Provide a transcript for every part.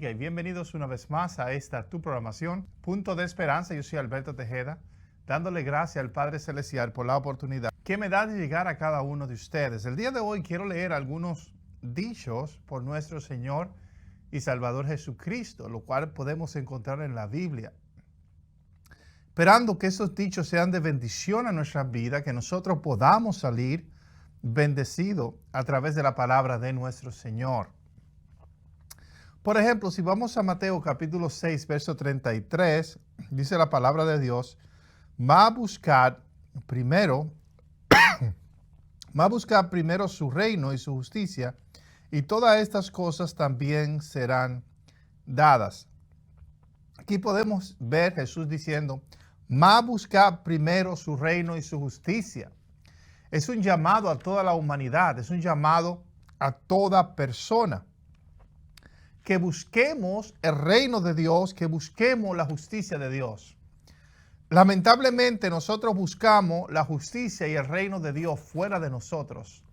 bendiga y bienvenidos una vez más a esta tu programación, Punto de Esperanza. Yo soy Alberto Tejeda, dándole gracias al Padre Celestial por la oportunidad que me da de llegar a cada uno de ustedes. El día de hoy quiero leer algunos dichos por nuestro Señor y Salvador Jesucristo, lo cual podemos encontrar en la Biblia. Esperando que esos dichos sean de bendición a nuestra vida, que nosotros podamos salir bendecidos a través de la palabra de nuestro Señor. Por ejemplo, si vamos a Mateo capítulo 6, verso 33, dice la palabra de Dios, va a buscar primero su reino y su justicia, y todas estas cosas también serán dadas. Aquí podemos ver Jesús diciendo, va a buscar primero su reino y su justicia. Es un llamado a toda la humanidad, es un llamado a toda persona. Que busquemos el reino de Dios, que busquemos la justicia de Dios. Lamentablemente nosotros buscamos la justicia y el reino de Dios fuera de nosotros.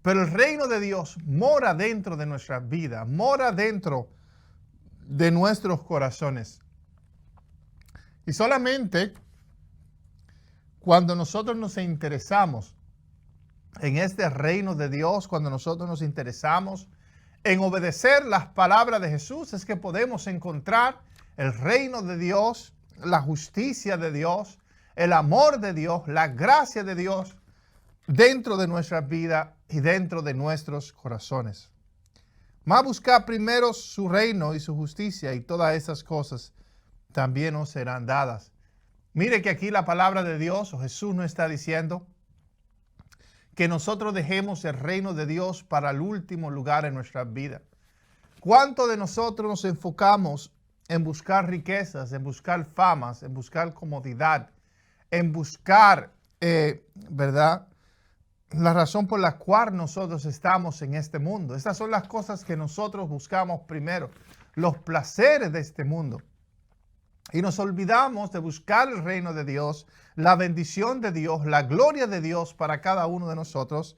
Pero el reino de Dios mora dentro de nuestra vida, mora dentro de nuestros corazones. Y solamente cuando nosotros nos interesamos en este reino de Dios, cuando nosotros nos interesamos en obedecer las palabras de Jesús, es que podemos encontrar el reino de Dios, la justicia de Dios, el amor de Dios, la gracia de Dios dentro de nuestra vida y dentro de nuestros corazones. Va a buscar primero su reino y su justicia y todas esas cosas también nos serán dadas. Mire que aquí la palabra de Dios o Jesús nos está diciendo que nosotros dejemos el reino de Dios para el último lugar en nuestra vida. ¿Cuánto de nosotros nos enfocamos en buscar riquezas, en buscar famas, en buscar comodidad, en buscar, ¿verdad?, la razón por la cual nosotros estamos en este mundo? Estas son las cosas que nosotros buscamos primero, los placeres de este mundo. Y nos olvidamos de buscar el reino de Dios, la bendición de Dios, la gloria de Dios para cada uno de nosotros.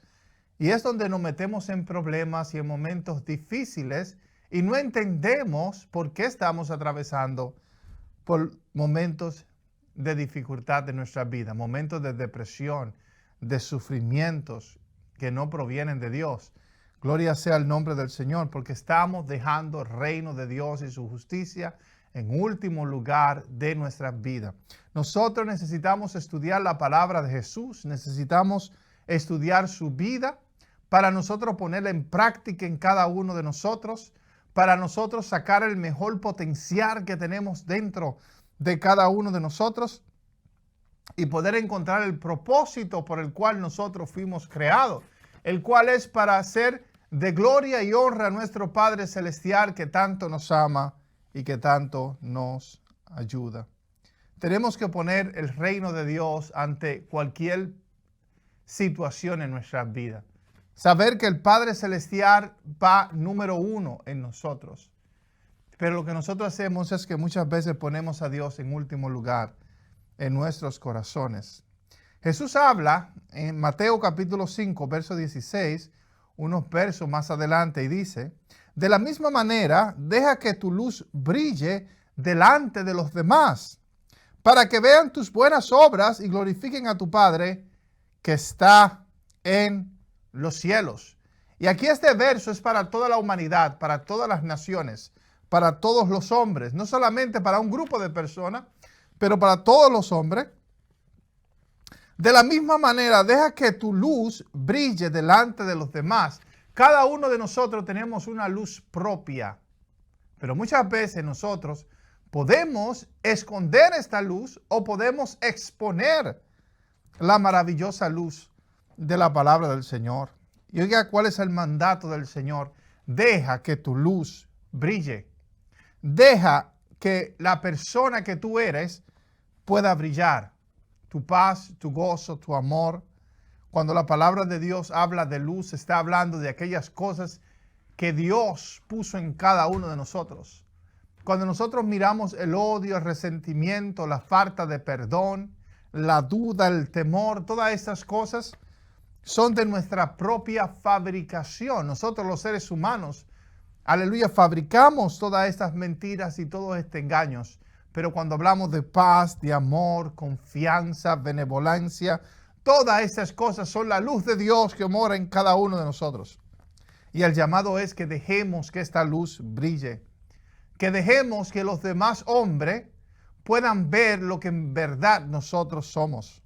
Y es donde nos metemos en problemas y en momentos difíciles y no entendemos por qué estamos atravesando por momentos de dificultad de nuestra vida, momentos de depresión, de sufrimientos que no provienen de Dios. Gloria sea el nombre del Señor, porque estamos dejando el reino de Dios y su justicia en último lugar de nuestra vida. Nosotros necesitamos estudiar la palabra de Jesús, necesitamos estudiar su vida para nosotros ponerla en práctica en cada uno de nosotros, para nosotros sacar el mejor potencial que tenemos dentro de cada uno de nosotros y poder encontrar el propósito por el cual nosotros fuimos creados, el cual es para hacer de gloria y honra a nuestro Padre Celestial que tanto nos ama y que tanto nos ayuda. Tenemos que poner el reino de Dios ante cualquier situación en nuestra vida. Saber que el Padre Celestial va número uno en nosotros. Pero lo que nosotros hacemos es que muchas veces ponemos a Dios en último lugar en nuestros corazones. Jesús habla en Mateo capítulo 5, verso 16, unos versos más adelante, y dice, de la misma manera, deja que tu luz brille delante de los demás, para que vean tus buenas obras y glorifiquen a tu Padre que está en los cielos. Y aquí este verso es para toda la humanidad, para todas las naciones, para todos los hombres, no solamente para un grupo de personas, pero para todos los hombres. De la misma manera, deja que tu luz brille delante de los demás. Cada uno de nosotros tenemos una luz propia, pero muchas veces nosotros podemos esconder esta luz o podemos exponer la maravillosa luz de la palabra del Señor. Y oiga, ¿cuál es el mandato del Señor? Deja que tu luz brille. Deja que la persona que tú eres pueda brillar. Tu paz, tu gozo, tu amor. Cuando la palabra de Dios habla de luz, está hablando de aquellas cosas que Dios puso en cada uno de nosotros. Cuando nosotros miramos el odio, el resentimiento, la falta de perdón, la duda, el temor, todas esas cosas son de nuestra propia fabricación. Nosotros los seres humanos aleluya, fabricamos todas estas mentiras y todos estos engaños. Pero cuando hablamos de paz, de amor, confianza, benevolencia, todas esas cosas son la luz de Dios que mora en cada uno de nosotros. Y el llamado es que dejemos que esta luz brille. Que dejemos que los demás hombres puedan ver lo que en verdad nosotros somos.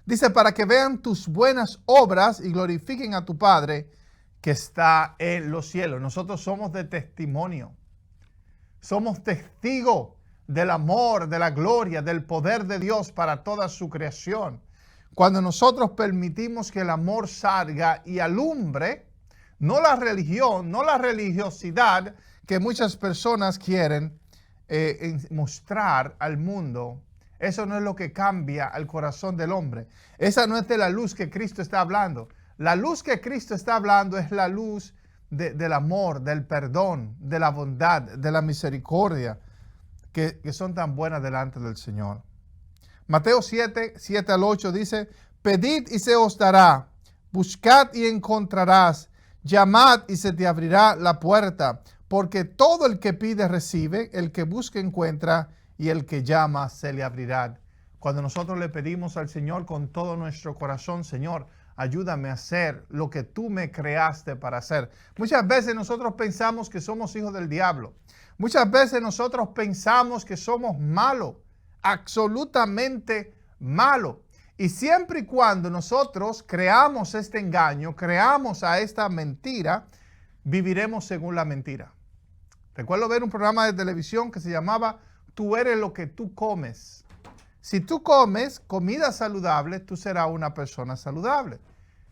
Dice, para que vean tus buenas obras y glorifiquen a tu Padre que está en los cielos. Nosotros somos de testimonio. Somos testigos del amor, de la gloria, del poder de Dios para toda su creación. Cuando nosotros permitimos que el amor salga y alumbre, no la religión, no la religiosidad que muchas personas quieren mostrar al mundo. Eso no es lo que cambia al corazón del hombre. Esa no es de la luz que Cristo está hablando. La luz que Cristo está hablando es la luz del amor, del perdón, de la bondad, de la misericordia, que son tan buenas delante del Señor. Mateo 7, 7 al 8 dice, pedid y se os dará, buscad y encontrarás, llamad y se te abrirá la puerta, porque todo el que pide recibe, el que busca encuentra, y el que llama se le abrirá. Cuando nosotros le pedimos al Señor con todo nuestro corazón, Señor, ayúdame a hacer lo que tú me creaste para hacer. Muchas veces nosotros pensamos que somos hijos del diablo. Muchas veces nosotros pensamos que somos malos, absolutamente malos. Y siempre y cuando nosotros creamos este engaño, creamos a esta mentira, viviremos según la mentira. Recuerdo ver un programa de televisión que se llamaba Tú eres lo que tú comes. Si tú comes comida saludable, tú serás una persona saludable.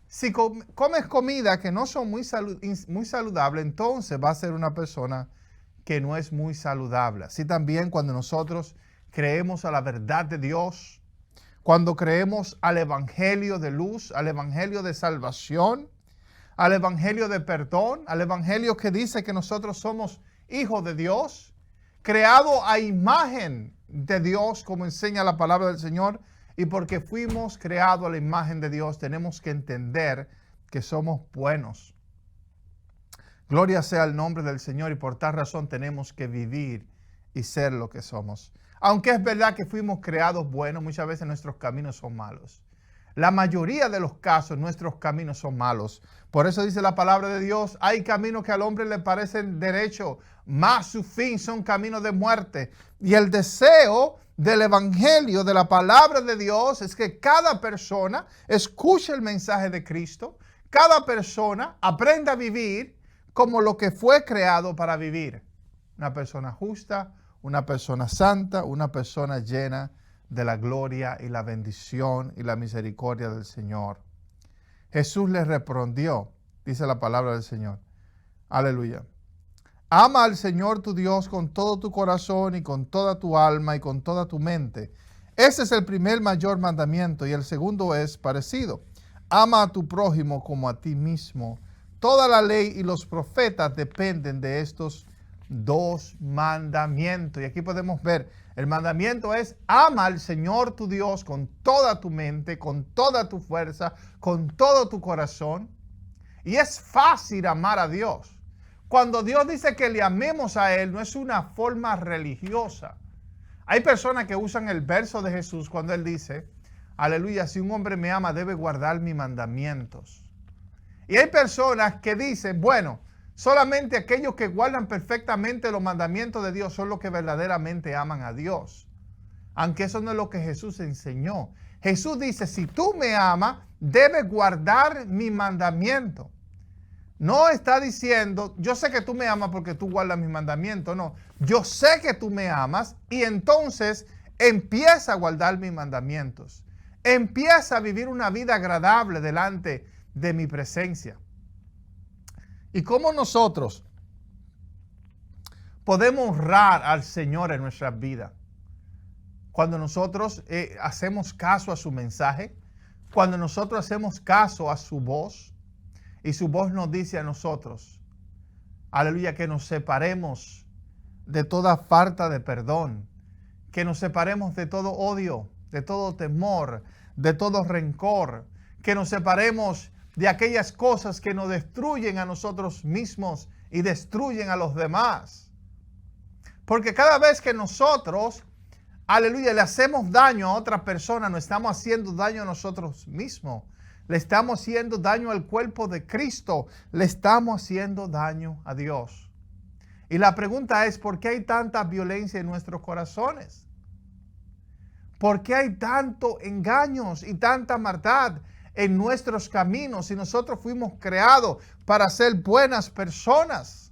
Si comes comida que no son muy saludable, entonces va a ser una persona que no es muy saludable. Así también cuando nosotros creemos a la verdad de Dios, cuando creemos al evangelio de luz, al evangelio de salvación, al evangelio de perdón, al evangelio que dice que nosotros somos hijos de Dios, creado a imagen de Dios, como enseña la palabra del Señor, y porque fuimos creados a la imagen de Dios, tenemos que entender que somos buenos. Gloria sea el nombre del Señor, y por tal razón tenemos que vivir y ser lo que somos. Aunque es verdad que fuimos creados buenos, muchas veces nuestros caminos son malos. La mayoría de los casos nuestros caminos son malos. Por eso dice la palabra de Dios, hay caminos que al hombre le parecen derechos, mas su fin son caminos de muerte. Y el deseo del evangelio, de la palabra de Dios, es que cada persona escuche el mensaje de Cristo, cada persona aprenda a vivir como lo que fue creado para vivir. Una persona justa, una persona santa, una persona llena de la gloria y la bendición y la misericordia del Señor. Jesús les respondió, dice la palabra del Señor. Aleluya. Ama al Señor tu Dios con todo tu corazón y con toda tu alma y con toda tu mente. Ese es el primer mayor mandamiento, y el segundo es parecido. Ama a tu prójimo como a ti mismo. Toda la ley y los profetas dependen de estos dos mandamientos. Y aquí podemos ver, el mandamiento es ama al Señor tu Dios con toda tu mente, con toda tu fuerza, con todo tu corazón. Y es fácil amar a Dios. Cuando Dios dice que le amemos a Él, no es una forma religiosa. Hay personas que usan el verso de Jesús cuando Él dice, aleluya, si un hombre me ama, debe guardar mis mandamientos. Y hay personas que dicen, bueno, solamente aquellos que guardan perfectamente los mandamientos de Dios son los que verdaderamente aman a Dios. Aunque eso no es lo que Jesús enseñó. Jesús dice, si tú me amas, debes guardar mi mandamiento. No está diciendo, yo sé que tú me amas porque tú guardas mis mandamientos. No, yo sé que tú me amas y entonces empieza a guardar mis mandamientos. Empieza a vivir una vida agradable delante de mi presencia. ¿Y cómo nosotros podemos honrar al Señor en nuestras vidas? Cuando nosotros hacemos caso a su mensaje, cuando nosotros hacemos caso a su voz, y su voz nos dice a nosotros, aleluya, que nos separemos de toda falta de perdón, que nos separemos de todo odio, de todo temor, de todo rencor, que nos separemos de aquellas cosas que nos destruyen a nosotros mismos y destruyen a los demás. Porque cada vez que nosotros, aleluya, le hacemos daño a otra persona, no estamos haciendo daño a nosotros mismos. Le estamos haciendo daño al cuerpo de Cristo. Le estamos haciendo daño a Dios. Y la pregunta es, ¿por qué hay tanta violencia en nuestros corazones? ¿Por qué hay tanto engaños y tanta maldad en nuestros caminos si nosotros fuimos creados para ser buenas personas?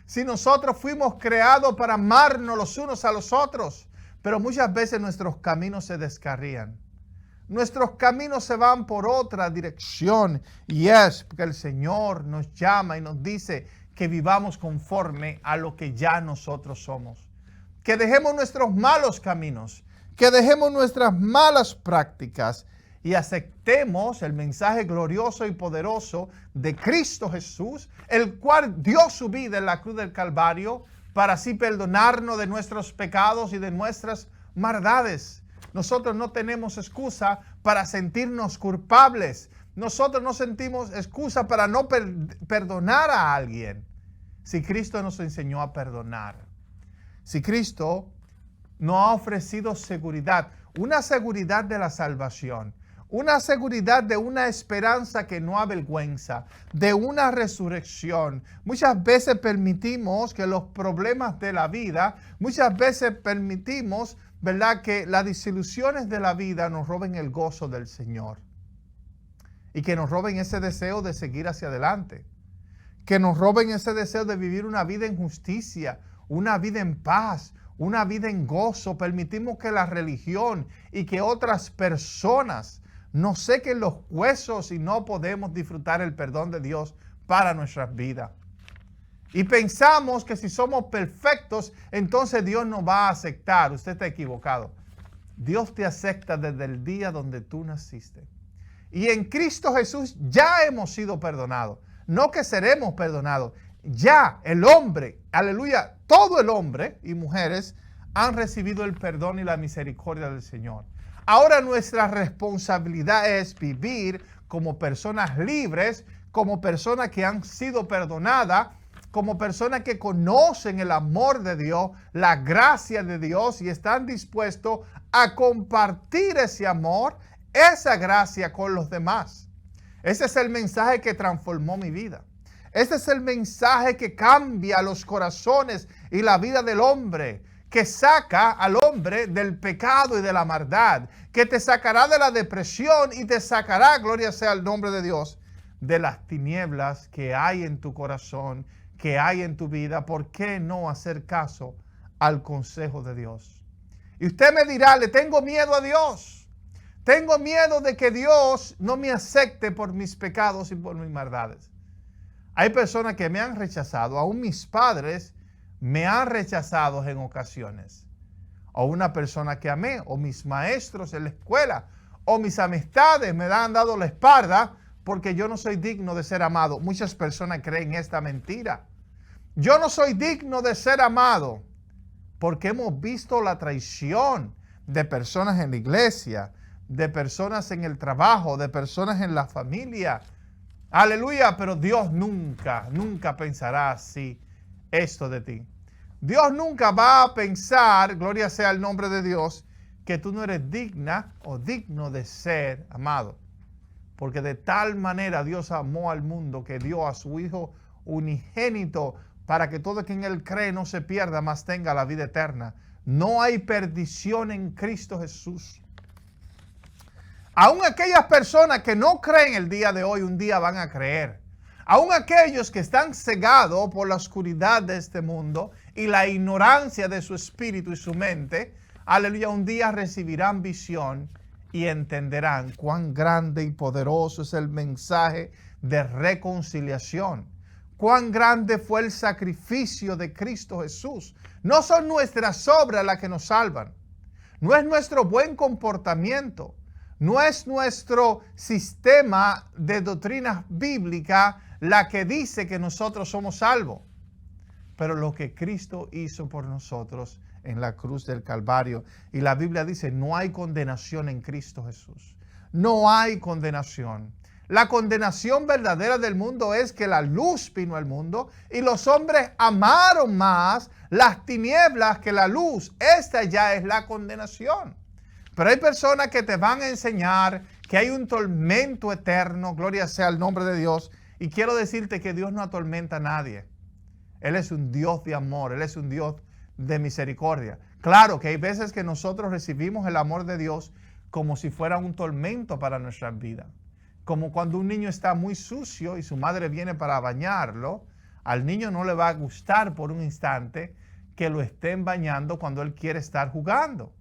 Si nosotros fuimos creados para amarnos los unos a los otros, pero muchas veces nuestros caminos se descarrían. Nuestros caminos se van por otra dirección y es porque el Señor nos llama y nos dice que vivamos conforme a lo que ya nosotros somos. Que dejemos nuestros malos caminos, que dejemos nuestras malas prácticas y aceptemos el mensaje glorioso y poderoso de Cristo Jesús, el cual dio su vida en la cruz del Calvario para así perdonarnos de nuestros pecados y de nuestras maldades. Nosotros no tenemos excusa para sentirnos culpables. Nosotros no sentimos excusa para no perdonar a alguien. Si Cristo nos enseñó a perdonar. Si Cristo nos ha ofrecido seguridad. Una seguridad de la salvación. Una seguridad de una esperanza que no avergüenza. De una resurrección. Muchas veces permitimos que los problemas de la vida, muchas veces permitimos, ¿verdad?, que las desilusiones de la vida nos roben el gozo del Señor. Y que nos roben ese deseo de seguir hacia adelante. Que nos roben ese deseo de vivir una vida en justicia, una vida en paz, una vida en gozo. Permitimos que la religión y que otras personas nos sequen los huesos y no podemos disfrutar el perdón de Dios para nuestras vidas. Y pensamos que si somos perfectos, entonces Dios nos va a aceptar. Usted está equivocado. Dios te acepta desde el día donde tú naciste. Y en Cristo Jesús ya hemos sido perdonados. No que seremos perdonados. Ya el hombre, aleluya, todo el hombre y mujeres han recibido el perdón y la misericordia del Señor. Ahora nuestra responsabilidad es vivir como personas libres, como personas que han sido perdonadas, como personas que conocen el amor de Dios, la gracia de Dios y están dispuestos a compartir ese amor, esa gracia con los demás. Ese es el mensaje que transformó mi vida. Ese es el mensaje que cambia los corazones y la vida del hombre, que saca al hombre del pecado y de la maldad, que te sacará de la depresión y te sacará, gloria sea el nombre de Dios, de las tinieblas que hay en tu corazón, que hay en tu vida. ¿Por qué no hacer caso al consejo de Dios? Y usted me dirá, le tengo miedo a Dios. Tengo miedo de que Dios no me acepte por mis pecados y por mis maldades. Hay personas que me han rechazado, aún mis padres me han rechazado en ocasiones. O una persona que amé, o mis maestros en la escuela, o mis amistades me han dado la espalda porque yo no soy digno de ser amado. Muchas personas creen esta mentira. Yo no soy digno de ser amado porque hemos visto la traición de personas en la iglesia, de personas en el trabajo, de personas en la familia. Aleluya, pero Dios nunca, nunca pensará así esto de ti. Dios nunca va a pensar, gloria sea el nombre de Dios, que tú no eres digna o digno de ser amado. Porque de tal manera Dios amó al mundo que dio a su Hijo unigénito para que todo quien en Él cree no se pierda, mas tenga la vida eterna. No hay perdición en Cristo Jesús. Aún aquellas personas que no creen el día de hoy, un día van a creer. Aún aquellos que están cegados por la oscuridad de este mundo y la ignorancia de su espíritu y su mente, aleluya, un día recibirán visión y entenderán cuán grande y poderoso es el mensaje de reconciliación. Cuán grande fue el sacrificio de Cristo Jesús. No son nuestras obras las que nos salvan. No es nuestro buen comportamiento. No es nuestro sistema de doctrina bíblica la que dice que nosotros somos salvos. Pero lo que Cristo hizo por nosotros en la cruz del Calvario. Y la Biblia dice, no hay condenación en Cristo Jesús. No hay condenación. La condenación verdadera del mundo es que la luz vino al mundo y los hombres amaron más las tinieblas que la luz. Esta ya es la condenación. Pero hay personas que te van a enseñar que hay un tormento eterno, gloria sea el nombre de Dios. Y quiero decirte que Dios no atormenta a nadie. Él es un Dios de amor, Él es un Dios de misericordia. Claro que hay veces que nosotros recibimos el amor de Dios como si fuera un tormento para nuestras vidas. Como cuando un niño está muy sucio y su madre viene para bañarlo, al niño no le va a gustar por un instante que lo estén bañando cuando él quiere estar jugando.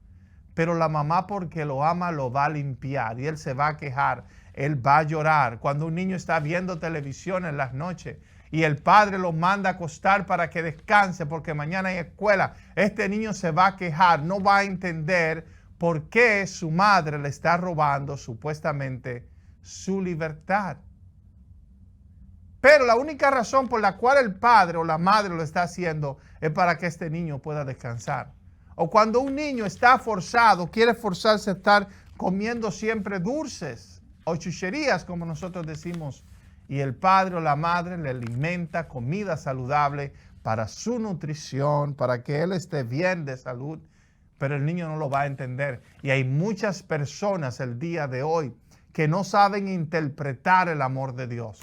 Pero la mamá, porque lo ama, lo va a limpiar y él se va a quejar, él va a llorar. Cuando un niño está viendo televisión en las noches y el padre lo manda a acostar para que descanse porque mañana hay escuela, este niño se va a quejar, no va a entender por qué su madre le está robando supuestamente su libertad. Pero la única razón por la cual el padre o la madre lo está haciendo es para que este niño pueda descansar. O cuando un niño está forzado, quiere forzarse a estar comiendo siempre dulces o chucherías, como nosotros decimos, y el padre o la madre le alimenta comida saludable para su nutrición, para que él esté bien de salud, pero el niño no lo va a entender. Y hay muchas personas el día de hoy que no saben interpretar el amor de Dios.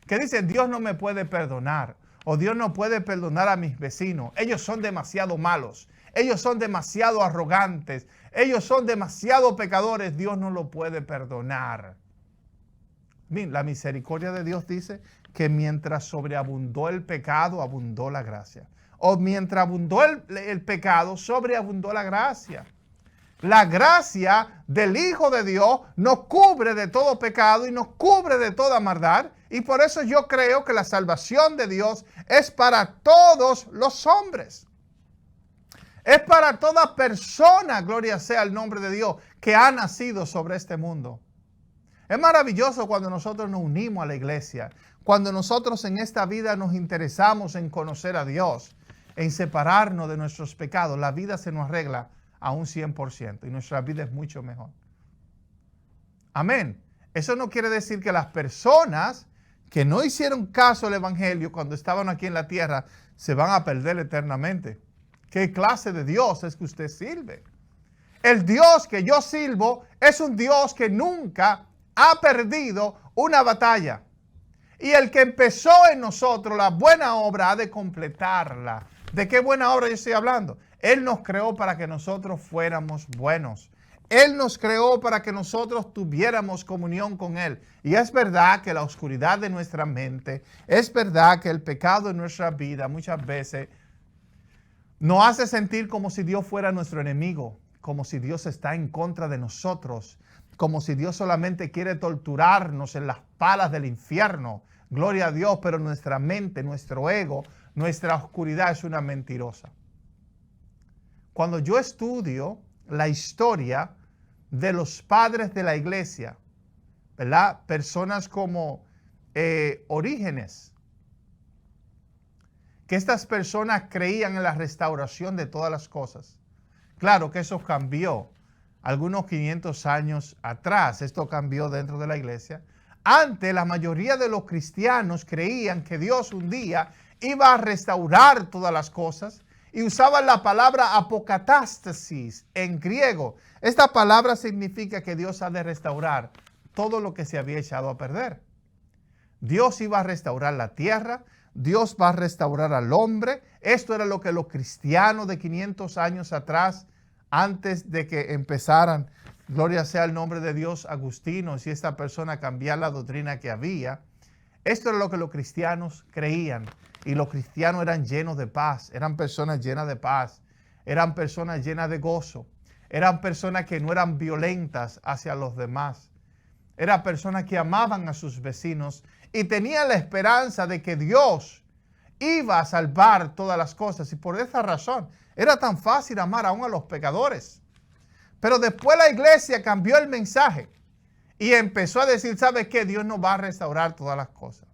Que dicen, Dios no me puede perdonar, o Dios no puede perdonar a mis vecinos. Ellos son demasiado malos, ellos son demasiado arrogantes, ellos son demasiado pecadores, Dios no lo puede perdonar. Miren, la misericordia de Dios dice que mientras sobreabundó el pecado, abundó la gracia. O mientras abundó el pecado, sobreabundó la gracia. La gracia del Hijo de Dios nos cubre de todo pecado y nos cubre de toda maldad. Y por eso yo creo que la salvación de Dios es para todos los hombres. Es para toda persona, gloria sea el nombre de Dios, que ha nacido sobre este mundo. Es maravilloso cuando nosotros nos unimos a la iglesia, cuando nosotros en esta vida nos interesamos en conocer a Dios, en separarnos de nuestros pecados. La vida se nos arregla a un 100% y nuestra vida es mucho mejor. Amén. Eso no quiere decir que las personas que no hicieron caso al evangelio cuando estaban aquí en la tierra se van a perder eternamente. ¿Qué clase de Dios es que usted sirve? El Dios que yo sirvo es un Dios que nunca ha perdido una batalla. Y el que empezó en nosotros la buena obra ha de completarla. ¿De qué buena obra yo estoy hablando? Él nos creó para que nosotros fuéramos buenos. Él nos creó para que nosotros tuviéramos comunión con Él. Y es verdad que la oscuridad de nuestra mente, es verdad que el pecado en nuestra vida muchas veces nos hace sentir como si Dios fuera nuestro enemigo, como si Dios está en contra de nosotros, como si Dios solamente quiere torturarnos en las palas del infierno. Gloria a Dios, pero nuestra mente, nuestro ego, nuestra oscuridad es una mentirosa. Cuando yo estudio la historia de los padres de la iglesia, ¿verdad? Personas como Orígenes, que estas personas creían en la restauración de todas las cosas. Claro que eso cambió algunos 500 años atrás, esto cambió dentro de la iglesia. Antes, la mayoría de los cristianos creían que Dios un día iba a restaurar todas las cosas y usaban la palabra apocatástasis en griego. Esta palabra significa que Dios ha de restaurar todo lo que se había echado a perder. Dios iba a restaurar la tierra, Dios va a restaurar al hombre. Esto era lo que los cristianos de 500 años atrás, antes de que empezaran, gloria sea el nombre de Dios, Agustino, si esta persona cambiara la doctrina que había, esto era lo que los cristianos creían. Y los cristianos eran llenos de paz, eran personas llenas de paz, eran personas llenas de gozo, eran personas que no eran violentas hacia los demás, eran personas que amaban a sus vecinos y tenían la esperanza de que Dios iba a salvar todas las cosas. Y por esa razón era tan fácil amar aún a los pecadores. Pero después la iglesia cambió el mensaje y empezó a decir, ¿sabe qué? Dios no va a restaurar todas las cosas.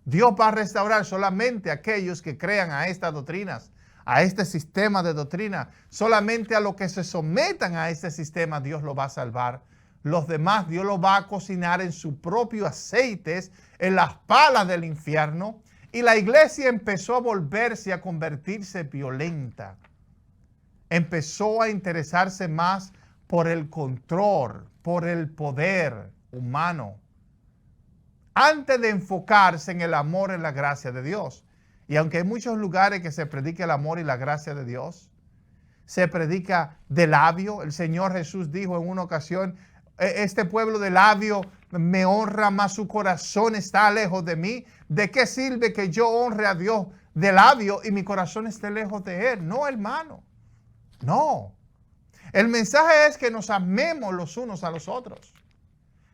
Dios va a restaurar solamente a aquellos que crean a estas doctrinas, a este sistema de doctrina. Solamente a los que se sometan a este sistema Dios lo va a salvar. los demás Dios los va a cocinar en su propio aceite, en las palas del infierno. Y la iglesia empezó a volverse, a convertirse violenta. Empezó a interesarse más por el control, por el poder humano, antes de enfocarse en el amor y la gracia de Dios. Y aunque hay muchos lugares que se predica el amor y la gracia de Dios, se predica de labio. El Señor Jesús dijo en una ocasión, este pueblo de labio me honra, mas su corazón está lejos de mí. ¿De qué sirve que yo honre a Dios de labio y mi corazón esté lejos de Él? No, hermano. No. El mensaje es que nos amemos los unos a los otros.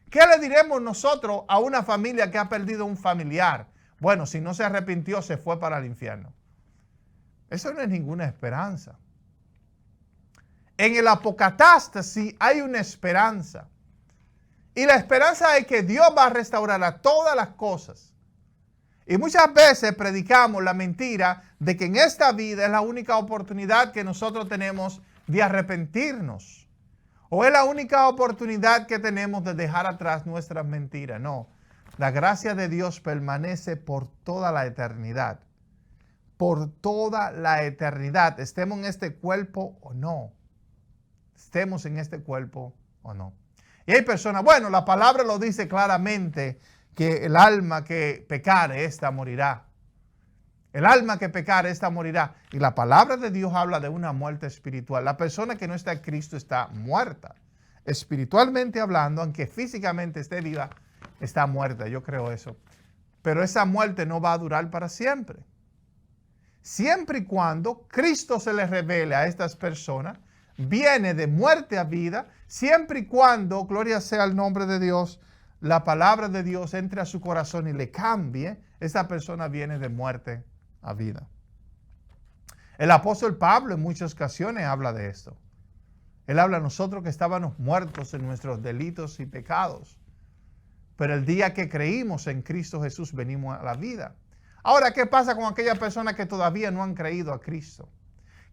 ¿Qué le diremos nosotros a una familia que ha perdido un familiar? Bueno, si no se arrepintió, se fue para el infierno. Eso no es ninguna esperanza. En el apocatástasis hay una esperanza. Y la esperanza es que Dios va a restaurar a todas las cosas. Y muchas veces predicamos la mentira de que en esta vida es la única oportunidad que nosotros tenemos de arrepentirnos. O es la única oportunidad que tenemos de dejar atrás nuestras mentiras. No, la gracia de Dios permanece por toda la eternidad. Por toda la eternidad. Estemos en este cuerpo o no. Estemos en este cuerpo o no. Y hay personas, bueno, la palabra lo dice claramente, que el alma que pecare, esta morirá. El alma que pecare, esta morirá. Y la palabra de Dios habla de una muerte espiritual. La persona que no está en Cristo está muerta. Espiritualmente hablando, aunque físicamente esté viva, está muerta. Yo creo eso. Pero esa muerte no va a durar para siempre. Siempre y cuando Cristo se le revele a estas personas, viene de muerte a vida, siempre y cuando, gloria sea el nombre de Dios, la palabra de Dios entre a su corazón y le cambie, esa persona viene de muerte a vida. El apóstol Pablo en muchas ocasiones habla de esto. Él habla a nosotros que estábamos muertos en nuestros delitos y pecados, pero el día que creímos en Cristo Jesús venimos a la vida. Ahora, ¿qué pasa con aquellas personas que todavía no han creído a Cristo?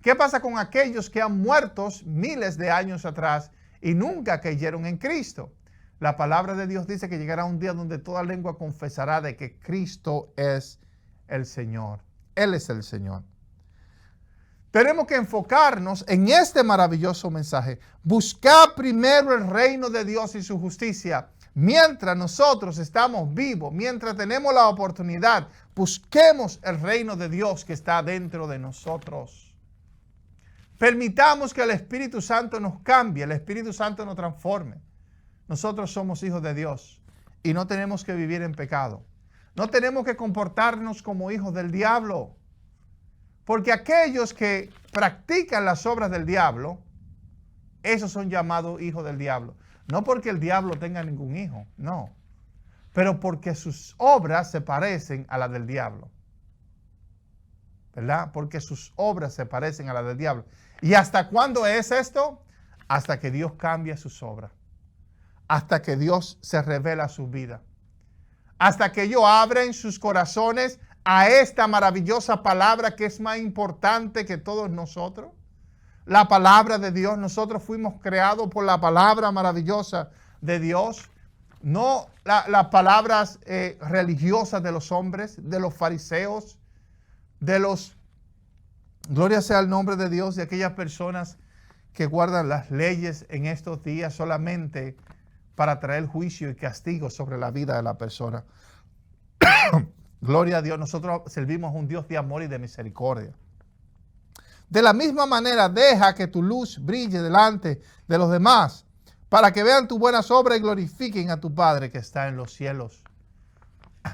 ¿Qué pasa con aquellos que han muerto miles de años atrás y nunca creyeron en Cristo? La palabra de Dios dice que llegará un día donde toda lengua confesará de que Cristo es el Señor. Él es el Señor. Tenemos que enfocarnos en este maravilloso mensaje. Buscar primero el reino de Dios y su justicia. Mientras nosotros estamos vivos, mientras tenemos la oportunidad, busquemos el reino de Dios que está dentro de nosotros. Permitamos que el Espíritu Santo nos cambie, el Espíritu Santo nos transforme. Nosotros somos hijos de Dios y no tenemos que vivir en pecado. No tenemos que comportarnos como hijos del diablo. Porque aquellos que practican las obras del diablo, esos son llamados hijos del diablo. No porque el diablo tenga ningún hijo, no. Pero porque sus obras se parecen a las del diablo. ¿Verdad? Porque sus obras se parecen a las del diablo. ¿Y hasta cuándo es esto? Hasta que Dios cambie sus obras. Hasta que Dios se revela a su vida. Hasta que ellos abren sus corazones a esta maravillosa palabra que es más importante que todos nosotros. La palabra de Dios. Nosotros fuimos creados por la palabra maravillosa de Dios. No las palabras religiosas de los hombres, de los fariseos, de los, gloria sea el nombre de Dios, de aquellas personas que guardan las leyes en estos días solamente para traer juicio y castigo sobre la vida de la persona. Gloria a Dios, nosotros servimos a un Dios de amor y de misericordia. De la misma manera, deja que tu luz brille delante de los demás, para que vean tus buenas obras y glorifiquen a tu Padre que está en los cielos.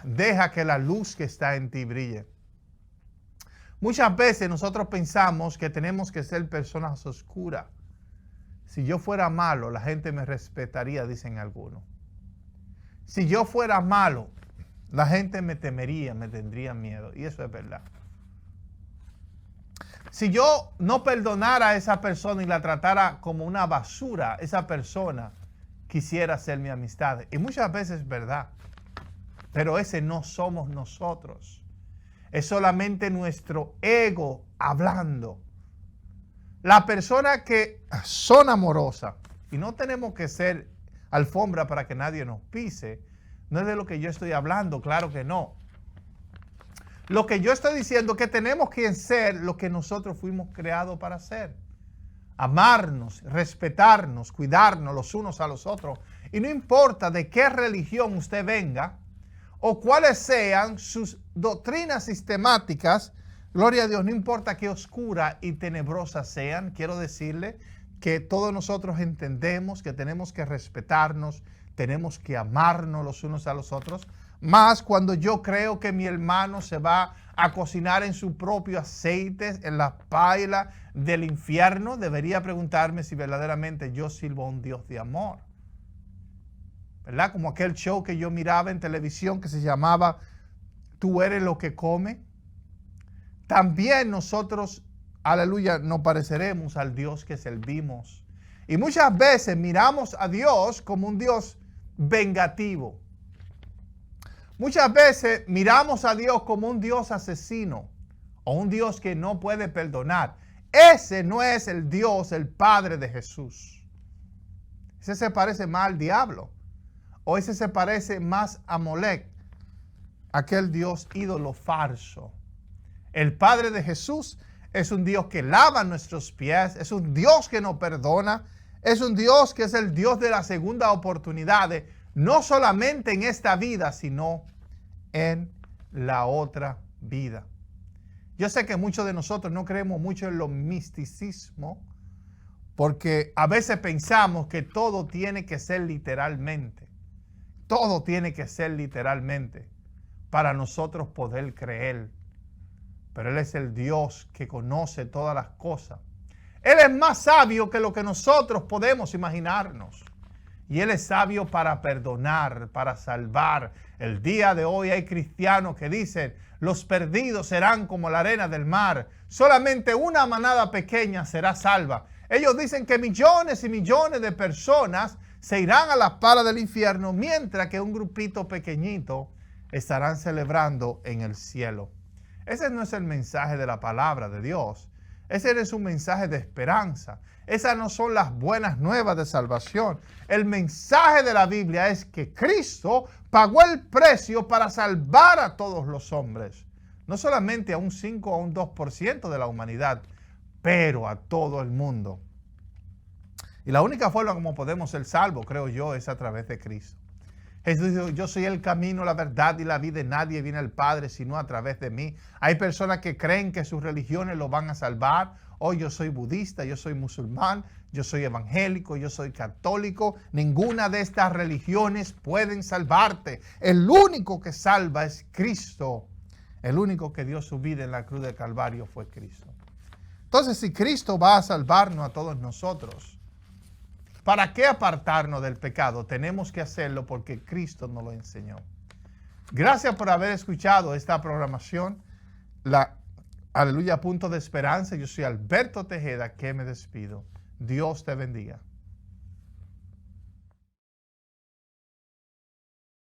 Deja que la luz que está en ti brille. Muchas veces nosotros pensamos que tenemos que ser personas oscuras. Si yo fuera malo, la gente me respetaría, dicen algunos. Si yo fuera malo, la gente me temería, me tendría miedo. Y eso es verdad. Si yo no perdonara a esa persona y la tratara como una basura, esa persona quisiera ser mi amistad. Y muchas veces es verdad. Pero ese no somos nosotros. Es solamente nuestro ego hablando. La persona que son amorosas, y no tenemos que ser alfombra para que nadie nos pise. No es de lo que yo estoy hablando, claro que no. Lo que yo estoy diciendo es que tenemos que ser lo que nosotros fuimos creados para ser. Amarnos, respetarnos, cuidarnos los unos a los otros. Y no importa de qué religión usted venga o cuáles sean sus doctrinas sistemáticas, gloria a Dios, no importa qué oscuras y tenebrosas sean, quiero decirle que todos nosotros entendemos que tenemos que respetarnos, tenemos que amarnos los unos a los otros. Más cuando yo creo que mi hermano se va a cocinar en su propio aceite, en la paila del infierno, debería preguntarme si verdaderamente yo sirvo a un Dios de amor. ¿Verdad? Como aquel show que yo miraba en televisión que se llamaba Tú eres lo que come. También nosotros, aleluya, nos pareceremos al Dios que servimos. Y muchas veces miramos a Dios como un Dios vengativo. Muchas veces miramos a Dios como un Dios asesino o un Dios que no puede perdonar. Ese no es el Dios, el Padre de Jesús. Ese se parece más al diablo. O ese se parece más a Molec, aquel Dios ídolo falso. El Padre de Jesús es un Dios que lava nuestros pies, es un Dios que nos perdona, es un Dios que es el Dios de la segunda oportunidad, no solamente en esta vida, sino en la otra vida. Yo sé que muchos de nosotros no creemos mucho en lo misticismo, porque a veces pensamos que todo tiene que ser literalmente. Todo tiene que ser literalmente para nosotros poder creer. Pero Él es el Dios que conoce todas las cosas. Él es más sabio que lo que nosotros podemos imaginarnos. Y Él es sabio para perdonar, para salvar. El día de hoy hay cristianos que dicen, los perdidos serán como la arena del mar. Solamente una manada pequeña será salva. Ellos dicen que millones y millones de personas se irán a las palas del infierno, mientras que un grupito pequeñito estarán celebrando en el cielo. Ese no es el mensaje de la palabra de Dios. Ese es un mensaje de esperanza. Esas no son las buenas nuevas de salvación. El mensaje de la Biblia es que Cristo pagó el precio para salvar a todos los hombres. No solamente a un 5 o un 2% de la humanidad, pero a todo el mundo. Y la única forma como podemos ser salvos, creo yo, es a través de Cristo. Jesús dijo, yo soy el camino, la verdad y la vida, y nadie viene al Padre sino a través de mí. Hay personas que creen que sus religiones lo van a salvar. Hoy yo soy budista, yo soy musulmán, yo soy evangélico, yo soy católico. Ninguna de estas religiones pueden salvarte. El único que salva es Cristo. El único que dio su vida en la cruz del Calvario fue Cristo. Entonces, si Cristo va a salvarnos a todos nosotros, ¿para qué apartarnos del pecado? Tenemos que hacerlo porque Cristo nos lo enseñó. Gracias por haber escuchado esta programación. Aleluya, punto de esperanza. Yo soy Alberto Tejeda, que me despido. Dios te bendiga.